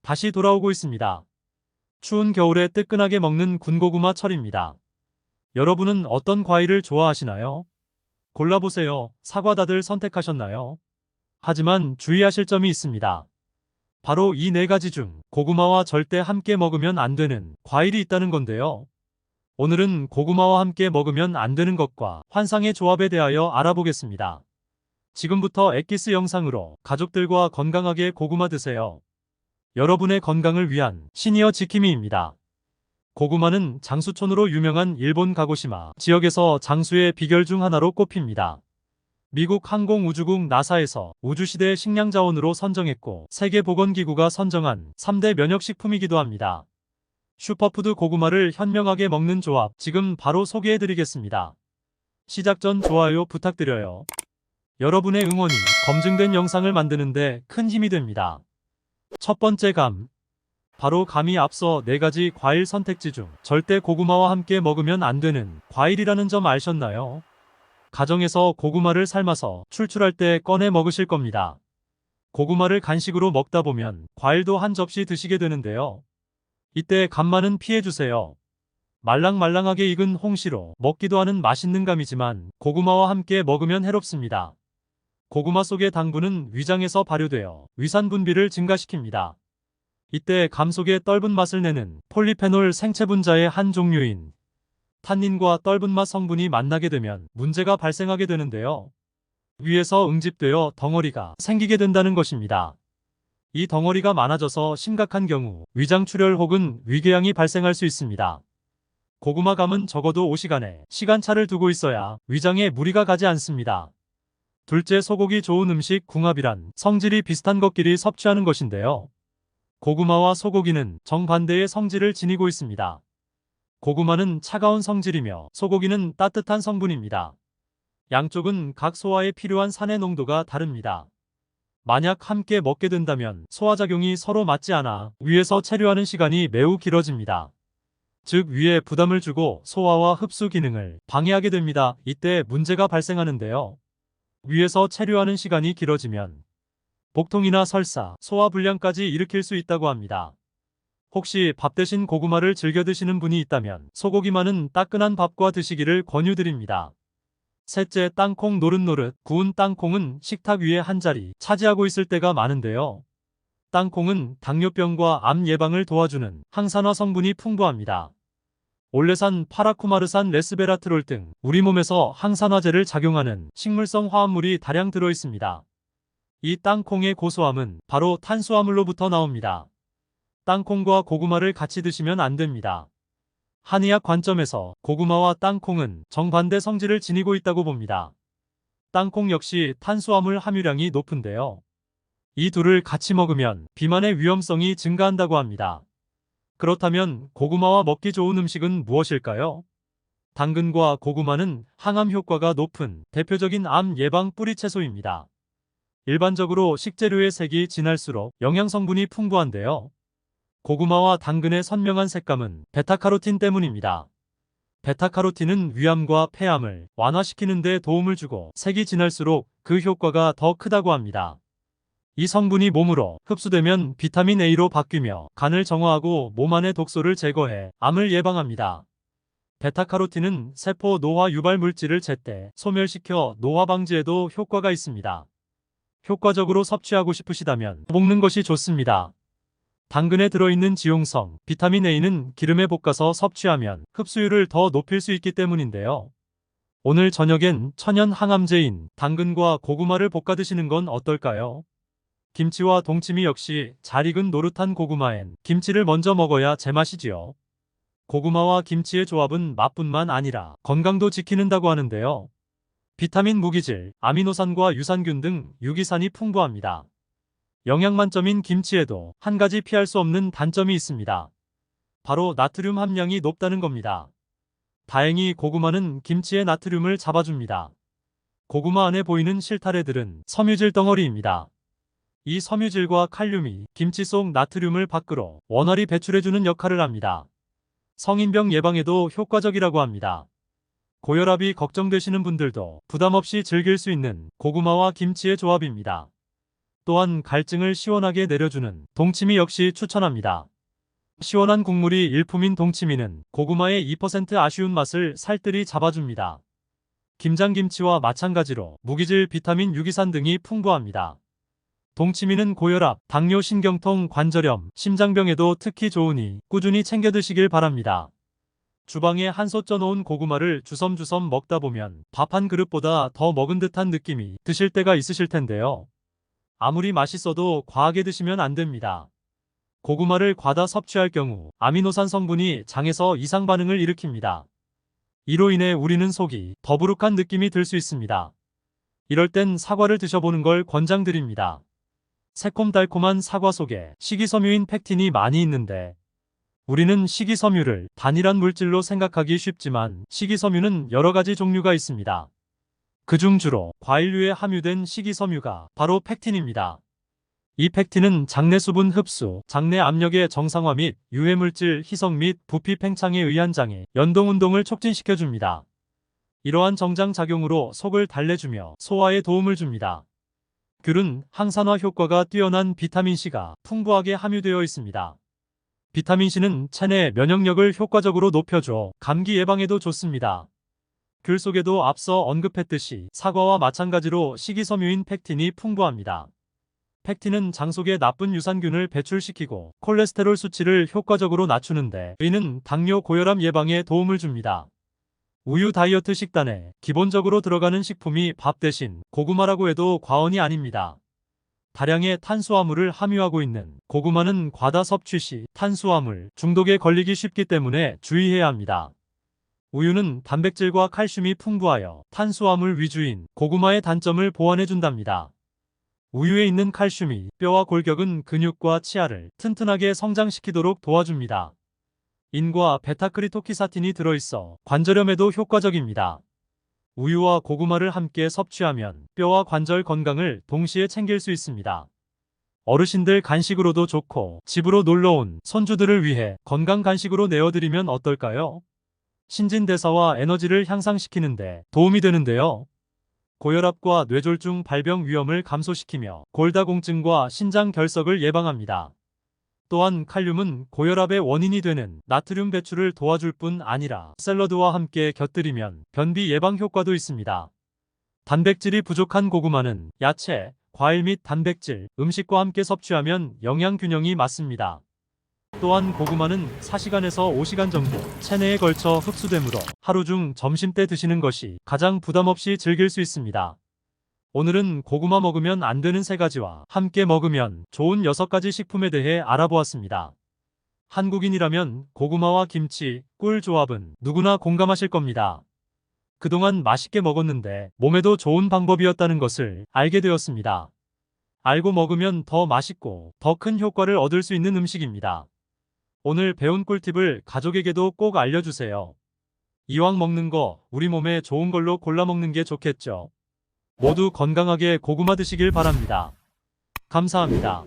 다시 돌아오고 있습니다. 추운 겨울에 뜨끈하게 먹는 군고구마 철입니다. 여러분은 어떤 과일을 좋아하시나요? 골라보세요. 사과 다들 선택하셨나요? 하지만 주의하실 점이 있습니다. 바로 이 네 가지 중 고구마와 절대 함께 먹으면 안 되는 과일이 있다는 건데요. 오늘은 고구마와 함께 먹으면 안 되는 것과 환상의 조합에 대하여 알아보겠습니다. 지금부터 엑기스 영상으로 가족들과 건강하게 고구마 드세요. 여러분의 건강을 위한 시니어 지킴이입니다. 고구마는 장수촌으로 유명한 일본 가고시마 지역에서 장수의 비결 중 하나로 꼽힙니다. 미국 항공우주국 나사에서 우주시대의 식량자원으로 선정했고 세계보건기구가 선정한 3대 면역식품이기도 합니다. 슈퍼푸드 고구마를 현명하게 먹는 조합 지금 바로 소개해드리겠습니다. 시작 전 좋아요 부탁드려요. 여러분의 응원이 검증된 영상을 만드는데 큰 힘이 됩니다. 첫 번째 감. 바로 감이 앞서 네 가지 과일 선택지 중 절대 고구마와 함께 먹으면 안 되는 과일이라는 점 아셨나요? 가정에서 고구마를 삶아서 출출할 때 꺼내 먹으실 겁니다. 고구마를 간식으로 먹다 보면 과일도 한 접시 드시게 되는데요. 이때 감만은 피해주세요. 말랑말랑하게 익은 홍시로 먹기도 하는 맛있는 감이지만 고구마와 함께 먹으면 해롭습니다. 고구마 속의 당분은 위장에서 발효되어 위산 분비를 증가시킵니다. 이때 감 속에 떫은 맛을 내는 폴리페놀 생체 분자의 한 종류인 탄닌과 떫은 맛 성분이 만나게 되면 문제가 발생하게 되는데요. 위에서 응집되어 덩어리가 생기게 된다는 것입니다. 이 덩어리가 많아져서 심각한 경우 위장출혈 혹은 위궤양이 발생할 수 있습니다. 고구마 감은 적어도 5시간의 시간차를 두고 있어야 위장에 무리가 가지 않습니다. 둘째, 소고기 좋은 음식 궁합이란 성질이 비슷한 것끼리 섭취하는 것인데요. 고구마와 소고기는 정반대의 성질을 지니고 있습니다. 고구마는 차가운 성질이며 소고기는 따뜻한 성분입니다. 양쪽은 각 소화에 필요한 산의 농도가 다릅니다. 만약 함께 먹게 된다면 소화작용이 서로 맞지 않아 위에서 체류하는 시간이 매우 길어집니다. 즉 위에 부담을 주고 소화와 흡수 기능을 방해하게 됩니다. 이때 문제가 발생하는데요. 위에서 체류하는 시간이 길어지면 복통이나 설사, 소화불량까지 일으킬 수 있다고 합니다. 혹시 밥 대신 고구마를 즐겨 드시는 분이 있다면 소고기만은 따끈한 밥과 드시기를 권유드립니다. 셋째, 땅콩 노릇노릇. 구운 땅콩은 식탁 위에 한 자리 차지하고 있을 때가 많은데요. 땅콩은 당뇨병과 암 예방을 도와주는 항산화 성분이 풍부합니다. 올레산, 파라쿠마르산, 레스베라트롤 등 우리 몸에서 항산화제를 작용하는 식물성 화합물이 다량 들어있습니다. 이 땅콩의 고소함은 바로 탄수화물로부터 나옵니다. 땅콩과 고구마를 같이 드시면 안 됩니다. 한의학 관점에서 고구마와 땅콩은 정반대 성질을 지니고 있다고 봅니다. 땅콩 역시 탄수화물 함유량이 높은데요. 이 둘을 같이 먹으면 비만의 위험성이 증가한다고 합니다. 그렇다면 고구마와 먹기 좋은 음식은 무엇일까요? 당근과 고구마는 항암 효과가 높은 대표적인 암 예방 뿌리채소입니다. 일반적으로 식재료의 색이 진할수록 영양 성분이 풍부한데요. 고구마와 당근의 선명한 색감은 베타카로틴 때문입니다. 베타카로틴은 위암과 폐암을 완화시키는 데 도움을 주고 색이 진할수록 그 효과가 더 크다고 합니다. 이 성분이 몸으로 흡수되면 비타민 A로 바뀌며 간을 정화하고 몸 안의 독소를 제거해 암을 예방합니다. 베타카로틴은 세포 노화 유발 물질을 제때 소멸시켜 노화 방지에도 효과가 있습니다. 효과적으로 섭취하고 싶으시다면 먹는 것이 좋습니다. 당근에 들어있는 지용성, 비타민 A는 기름에 볶아서 섭취하면 흡수율을 더 높일 수 있기 때문인데요. 오늘 저녁엔 천연 항암제인 당근과 고구마를 볶아 드시는 건 어떨까요? 김치와 동치미 역시 잘 익은 노릇한 고구마엔 김치를 먼저 먹어야 제맛이지요. 고구마와 김치의 조합은 맛뿐만 아니라 건강도 지키는다고 하는데요. 비타민 무기질, 아미노산과 유산균 등 유기산이 풍부합니다. 영양 만점인 김치에도 한 가지 피할 수 없는 단점이 있습니다. 바로 나트륨 함량이 높다는 겁니다. 다행히 고구마는 김치의 나트륨을 잡아줍니다. 고구마 안에 보이는 실타래들은 섬유질 덩어리입니다. 이 섬유질과 칼륨이 김치 속 나트륨을 밖으로 원활히 배출해주는 역할을 합니다. 성인병 예방에도 효과적이라고 합니다. 고혈압이 걱정되시는 분들도 부담없이 즐길 수 있는 고구마와 김치의 조합입니다. 또한 갈증을 시원하게 내려주는 동치미 역시 추천합니다. 시원한 국물이 일품인 동치미는 고구마의 2% 아쉬운 맛을 살뜰히 잡아줍니다. 김장김치와 마찬가지로 무기질 비타민 유기산 등이 풍부합니다. 동치미는 고혈압, 당뇨, 신경통, 관절염, 심장병에도 특히 좋으니 꾸준히 챙겨 드시길 바랍니다. 주방에 한솥 쪄놓은 고구마를 주섬주섬 먹다 보면 밥 한 그릇보다 더 먹은 듯한 느낌이 드실 때가 있으실 텐데요. 아무리 맛있어도 과하게 드시면 안 됩니다. 고구마를 과다 섭취할 경우 아미노산 성분이 장에서 이상 반응을 일으킵니다. 이로 인해 우리는 속이 더부룩한 느낌이 들 수 있습니다. 이럴 땐 사과를 드셔보는 걸 권장드립니다. 새콤달콤한 사과 속에 식이섬유인 펙틴이 많이 있는데 우리는 식이섬유를 단일한 물질로 생각하기 쉽지만 식이섬유는 여러 가지 종류가 있습니다. 그중 주로 과일류에 함유된 식이섬유가 바로 펙틴입니다. 이 펙틴은 장내 수분 흡수, 장내 압력의 정상화 및 유해물질 희석 및 부피 팽창에 의한 장애, 연동운동을 촉진시켜줍니다. 이러한 정장작용으로 속을 달래주며 소화에 도움을 줍니다. 귤은 항산화 효과가 뛰어난 비타민C가 풍부하게 함유되어 있습니다. 비타민C는 체내 면역력을 효과적으로 높여줘 감기 예방에도 좋습니다. 귤 속에도 앞서 언급했듯이 사과와 마찬가지로 식이섬유인 펙틴이 풍부합니다. 펙틴은 장 속의 나쁜 유산균을 배출시키고 콜레스테롤 수치를 효과적으로 낮추는데 이는 당뇨 고혈압 예방에 도움을 줍니다. 우유 다이어트 식단에 기본적으로 들어가는 식품이 밥 대신 고구마라고 해도 과언이 아닙니다. 다량의 탄수화물을 함유하고 있는 고구마는 과다 섭취 시 탄수화물 중독에 걸리기 쉽기 때문에 주의해야 합니다. 우유는 단백질과 칼슘이 풍부하여 탄수화물 위주인 고구마의 단점을 보완해준답니다. 우유에 있는 칼슘이 뼈와 골격은 근육과 치아를 튼튼하게 성장시키도록 도와줍니다. 인과 베타크리토키사틴이 들어있어 관절염에도 효과적입니다. 우유와 고구마를 함께 섭취하면 뼈와 관절 건강을 동시에 챙길 수 있습니다. 어르신들 간식으로도 좋고 집으로 놀러온 손주들을 위해 건강 간식으로 내어드리면 어떨까요? 신진대사와 에너지를 향상시키는데 도움이 되는데요. 고혈압과 뇌졸중 발병 위험을 감소시키며 골다공증과 신장 결석을 예방합니다. 또한 칼륨은 고혈압의 원인이 되는 나트륨 배출을 도와줄 뿐 아니라 샐러드와 함께 곁들이면 변비 예방 효과도 있습니다. 단백질이 부족한 고구마는 야채, 과일 및 단백질, 음식과 함께 섭취하면 영양 균형이 맞습니다. 또한 고구마는 4시간에서 5시간 정도 체내에 걸쳐 흡수되므로 하루 중 점심때 드시는 것이 가장 부담없이 즐길 수 있습니다. 오늘은 고구마 먹으면 안 되는 3가지와 함께 먹으면 좋은 6가지 식품에 대해 알아보았습니다. 한국인이라면 고구마와 김치, 꿀 조합은 누구나 공감하실 겁니다. 그동안 맛있게 먹었는데 몸에도 좋은 방법이었다는 것을 알게 되었습니다. 알고 먹으면 더 맛있고 더 큰 효과를 얻을 수 있는 음식입니다. 오늘 배운 꿀팁을 가족에게도 꼭 알려주세요. 이왕 먹는 거 우리 몸에 좋은 걸로 골라 먹는 게 좋겠죠. 모두 건강하게 고구마 드시길 바랍니다. 감사합니다.